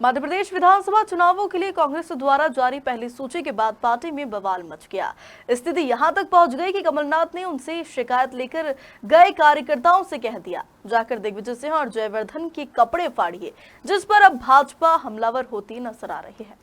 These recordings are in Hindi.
मध्य प्रदेश विधानसभा चुनावों के लिए कांग्रेस द्वारा जारी पहली सूची के बाद पार्टी में बवाल मच गया। स्थिति यहां तक पहुंच गई कि कमलनाथ ने उनसे शिकायत लेकर गए कार्यकर्ताओं से कह दिया, जाकर दिग्विजय सिंह और जयवर्धन के कपड़े फाड़िए, जिस पर अब भाजपा हमलावर होती नजर आ रही है।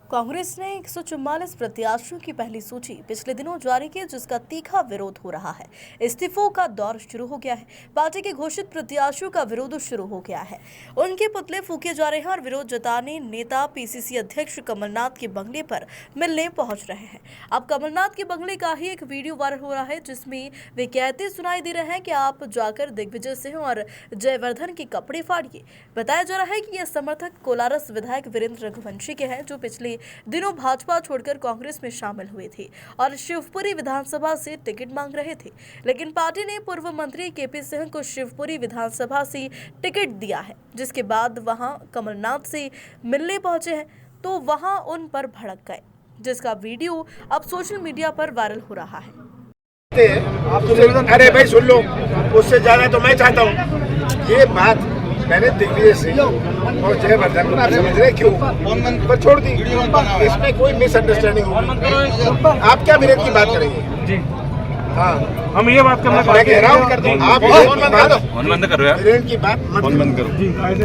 कांग्रेस ने 144 प्रत्याशियों की पहली सूची पिछले दिनों जारी की, जिसका तीखा विरोध हो रहा है। इस्तीफों का दौर शुरू हो गया है। पार्टी के घोषित प्रत्याशियों का विरोध शुरू हो गया है। उनके पुतले फूके जा रहे हैं और विरोध जताने नेता पीसीसी अध्यक्ष कमलनाथ के बंगले पर मिलने पहुंच रहे हैं। अब कमलनाथ के बंगले का ही एक वीडियो वायरल हो रहा है, जिसमें वे कहते सुनाई दे रहे हैं कि आप जाकर दिग्विजय सिंह और जयवर्धन के कपड़े फाड़िए। बताया जा रहा है कि यह समर्थक कोलारस विधायक वीरेंद्र रघुवंशी के हैं, जो पिछले दिनों भाजपा छोड़कर कांग्रेस में शामिल हुए थे और शिवपुरी विधानसभा से टिकट मांग रहे थे, लेकिन पार्टी ने पूर्व मंत्री केपी सिंह को शिवपुरी विधानसभा से टिकट दिया है। जिसके बाद वहां कमलनाथ से मिलने पहुंचे हैं तो वहां उन पर भड़क गए, जिसका वीडियो अब सोशल मीडिया पर वायरल हो रहा है। अरे भाई सुन लो, उससे ज्यादा तो मैं चाहता हूँ। ये बात मैंने दिग्विजय सिंह और जयवर्धन को आप समझ रहे क्यों पर छोड़ दी, इसमें कोई मिसअंडरस्टैंडिंग होगी। आप क्या विरोध की बात करेंगे जी? हाँ, हम ये बात करना कह रहा हूँ, आप बंद करो यार, विरोध की बात मत बंद करो।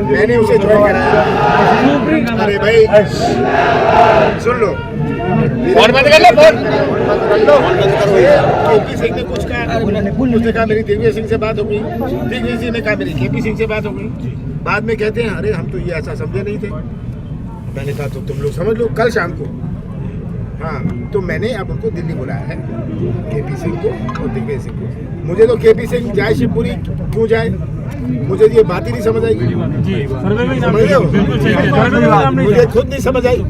मैंने उसे ज्वाइन कराया। अरे भाई सुन लो, फोन बंद कर लो, केपी सिंह ने कुछ कहा, उसने कहा मेरी दिग्विजय सिंह से बात होगी, दिग्विजय सिंह ने कहा मेरी केपी सिंह से बात होगी। बाद में कहते हैं अरे हम तो ये ऐसा समझे नहीं थे। मैंने कहा तो तुम लोग समझ लो कल शाम को। हाँ, तो मैंने अब उनको दिल्ली बुलाया है, केपी सिंह को और दिग्विजय सिंह को। मुझे तो केपी सिंह जाए शिवपुरी क्यों जाए, मुझे ये बात ही नहीं समझ आई। मुझे खुद नहीं समझ आई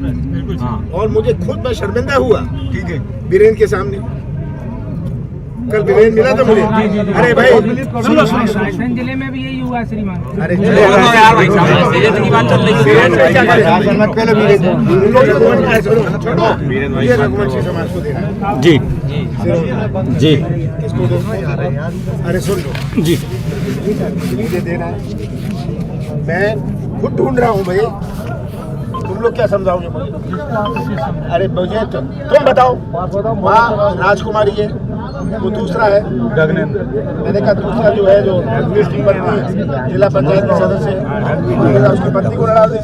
और मुझे खुद मैं शर्मिंदा हुआ वीरेंद्र के सामने। कल वीरेंद्र मिला था मुझे। अरे भाई जिले में भी यही हुआ श्रीमान। अरे रघुवंशी समाज को देना जी जी किसको दो? अरे सुन लो जी, मुझे देना है। मैं खुद ढूंढ रहा हूँ भाई, तुम लोग क्या समझाओगे मुझे? अरे मुझे तुम बताओ। वहाँ राजकुमारी है, वो दूसरा है मैंने कहा दूसरा जो है जो उसकी पत्नी जिला पंचायत के सदस्य है, उसकी पत्नी को लड़ा दे।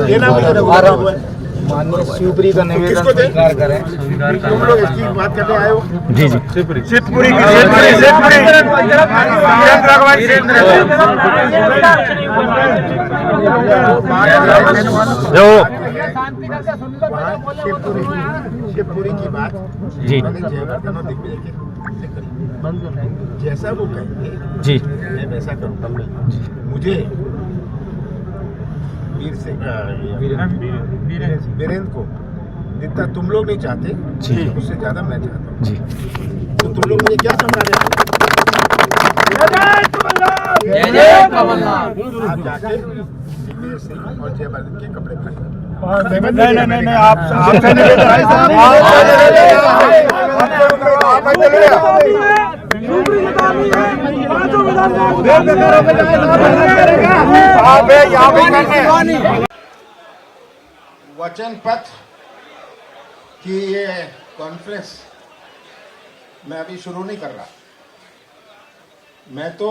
देना मुझे माननीय शिवपुरी का निवेदन स्वीकार करें। तुम लोग इसकी बात करने आए हो? जी जी, शिवपुरी की बात जी जयवर्धन और दिग्विजय के जैसा वो कहेंगे जी मैं वैसा करूँगा। मुझे वीरेंद्र को जितना तुम लोग नहीं चाहते जी, उससे ज्यादा मैं चाहता हूँ जी। तो तुम लोग मुझे क्या समझा रहे हो? आप जाके दिग्विजय सिंह और जयवर्धन के कपड़े नहीं आप वचन पत्र की ये कॉन्फ्रेंस मैं अभी शुरू नहीं कर रहा। मैं तो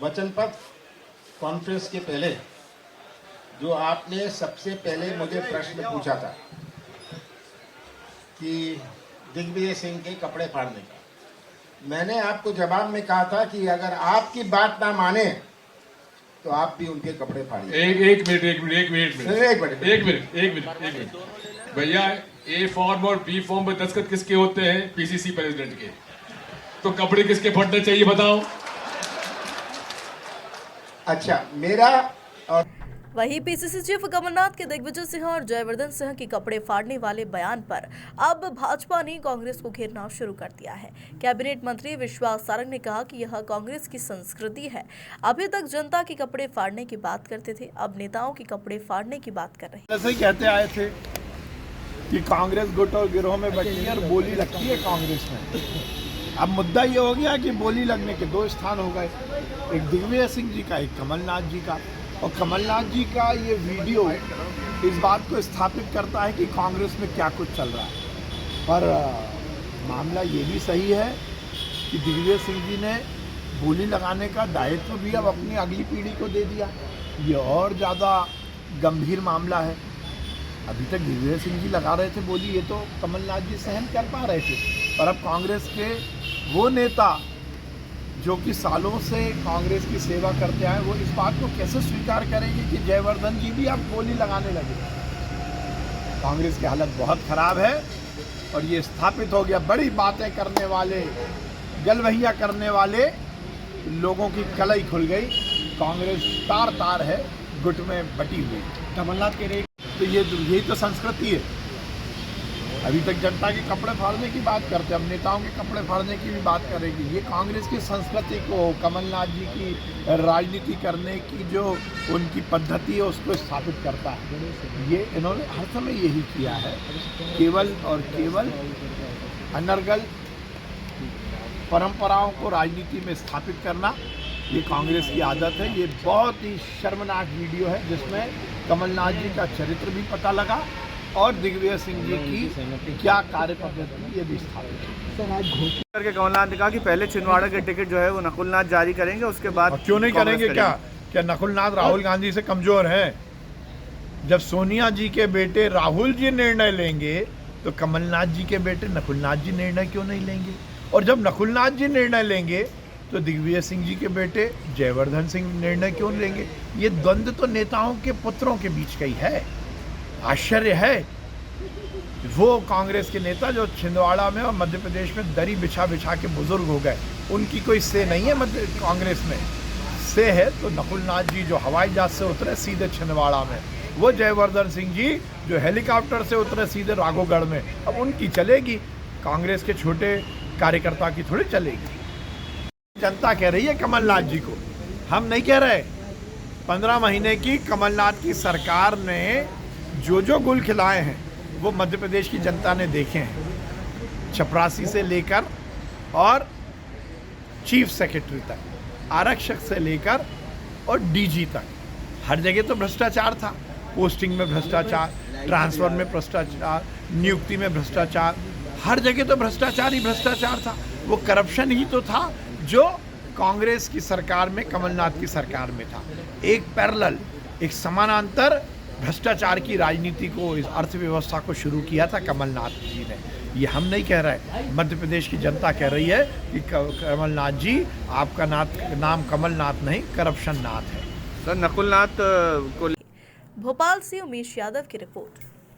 वचन पत्र कॉन्फ्रेंस के पहले जो आपने सबसे पहले मुझे प्रश्न पूछा था कि दिग्विजय सिंह के कपड़े फाड़ने का, मैंने आपको जवाब में कहा था कि अगर आपकी बात ना माने तो आप भी उनके कपड़े फाड़िए। एक मिनट भैया, ए फॉर्म और बी फॉर्म पर दस्तखत किसके होते हैं? पीसीसी प्रेसिडेंट के। तो कपड़े किसके फटने चाहिए बताओ? अच्छा, मेरा और वहीं पीसीसी चीफ कमलनाथ के दिग्विजय सिंह और जयवर्धन सिंह के कपड़े फाड़ने वाले बयान पर अब भाजपा ने कांग्रेस को घेरना शुरू कर दिया है। कैबिनेट मंत्री विश्वास सारंग ने कहा कि यह कांग्रेस की संस्कृति है। अभी तक जनता के कपड़े फाड़ने की बात करते थे, अब नेताओं के कपड़े फाड़ने की बात कर रहे हैं। ऐसे ही कहते आए थे कि कांग्रेस गुट और गिरोह में बटी है और बोली लगती है कांग्रेस में। अब मुद्दा ये हो गया कि बोली लगने के दो स्थान हो गए, एक दिग्विजय सिंह जी का, एक कमलनाथ जी का। और कमलनाथ जी का ये वीडियो इस बात को स्थापित करता है कि कांग्रेस में क्या कुछ चल रहा है। पर मामला ये भी सही है कि दिग्विजय सिंह जी ने बोली लगाने का दायित्व भी अब अपनी अगली पीढ़ी को दे दिया। ये और ज़्यादा गंभीर मामला है। अभी तक दिग्विजय सिंह जी लगा रहे थे बोली, ये तो कमलनाथ जी सहन कर पा रहे थे, पर अब कांग्रेस के वो नेता जो कि सालों से कांग्रेस की सेवा करते आए, वो इस बात को कैसे स्वीकार करेंगे कि जयवर्धन जी भी अब बोली लगाने लगे। कांग्रेस की हालत बहुत खराब है और ये स्थापित हो गया, बड़ी बातें करने वाले, गलवहिया करने वाले लोगों की कलई खुल गई। कांग्रेस तार तार है, गुट में बटी हुई। कमलनाथ के रेट तो यही तो संस्कृति है। अभी तक जनता के कपड़े फाड़ने की बात करते, अब नेताओं के कपड़े फाड़ने की भी बात करेगी। ये कांग्रेस की संस्कृति को, कमलनाथ जी की राजनीति करने की जो उनकी पद्धति है उसको स्थापित करता है। ये इन्होंने हर समय यही किया है, केवल और केवल अनर्गल परंपराओं को राजनीति में स्थापित करना, ये कांग्रेस की आदत है। ये बहुत ही शर्मनाक वीडियो है जिसमें कमलनाथ जी का चरित्र भी पता लगा और दिग्विजय सिंह जी की क्या कार्य पद्धति ये भी स्थापित है। करके कमलनाथ ने कहा कि पहले छिंदवाड़ा के टिकट जो है वो नकुलनाथ जारी करेंगे, उसके बाद और क्यों नहीं करेंगे? क्या नकुलनाथ राहुल गांधी से कमजोर हैं? जब सोनिया जी के बेटे राहुल जी निर्णय लेंगे तो कमलनाथ जी के बेटे नकुलनाथ जी निर्णय क्यों नहीं लेंगे? और जब नकुलनाथ जी निर्णय लेंगे तो दिग्विजय सिंह जी के बेटे जयवर्धन सिंह निर्णय क्यों लेंगे? ये द्वंद्व तो नेताओं के पुत्रों के बीच का ही है। आश्चर्य है, वो कांग्रेस के नेता जो छिंदवाड़ा में और मध्य प्रदेश में दरी बिछा बिछा के बुजुर्ग हो गए, उनकी कोई से नहीं है मध्य कांग्रेस में। से है तो नकुलनाथ जी जो हवाई जहाज से उतरे सीधे छिंदवाड़ा में, वो जयवर्धन सिंह जी जो हेलीकॉप्टर से उतरे सीधे राघोगढ़ में, अब उनकी चलेगी। कांग्रेस के छोटे कार्यकर्ता की थोड़ी चलेगी। जनता कह रही है कमलनाथ जी को, हम नहीं कह रहे। 15 महीने की कमलनाथ की सरकार ने जो गुल खिलाए हैं वो मध्य प्रदेश की जनता ने देखे हैं। चपरासी से लेकर और चीफ सेक्रेटरी तक, आरक्षक से लेकर और डीजी तक, हर जगह तो भ्रष्टाचार था। पोस्टिंग में भ्रष्टाचार, ट्रांसफर में भ्रष्टाचार, नियुक्ति में भ्रष्टाचार, हर जगह तो भ्रष्टाचार ही भ्रष्टाचार था। वो करप्शन ही तो था जो कांग्रेस की सरकार में, कमलनाथ की सरकार में था। एक पैरेलल, एक समानांतर भ्रष्टाचार की राजनीति को, इस अर्थव्यवस्था को शुरू किया था कमलनाथ जी ने। ये हम नहीं कह रहे, मध्य प्रदेश की जनता कह रही है कि कमलनाथ जी, आपका नाम कमलनाथ नहीं, करप्शन नाथ है। सर नकुलनाथ को भोपाल से उमेश यादव की रिपोर्ट।